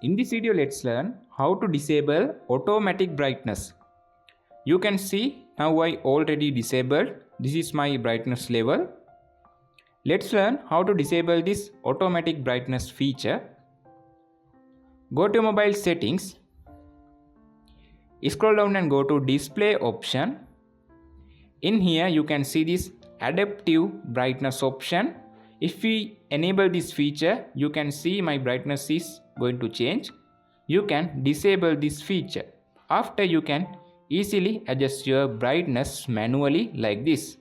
In this video, let's learn how to disable automatic brightness. You can see now I already disabled. This is my brightness level. Let's learn how to disable this automatic brightness feature. Go to mobile settings. Scroll down and go to display option. In here you can see this adaptive brightness option. If we enable this feature, you can see my brightness is going to change. You can disable this feature. After, you can easily adjust your brightness manually like this.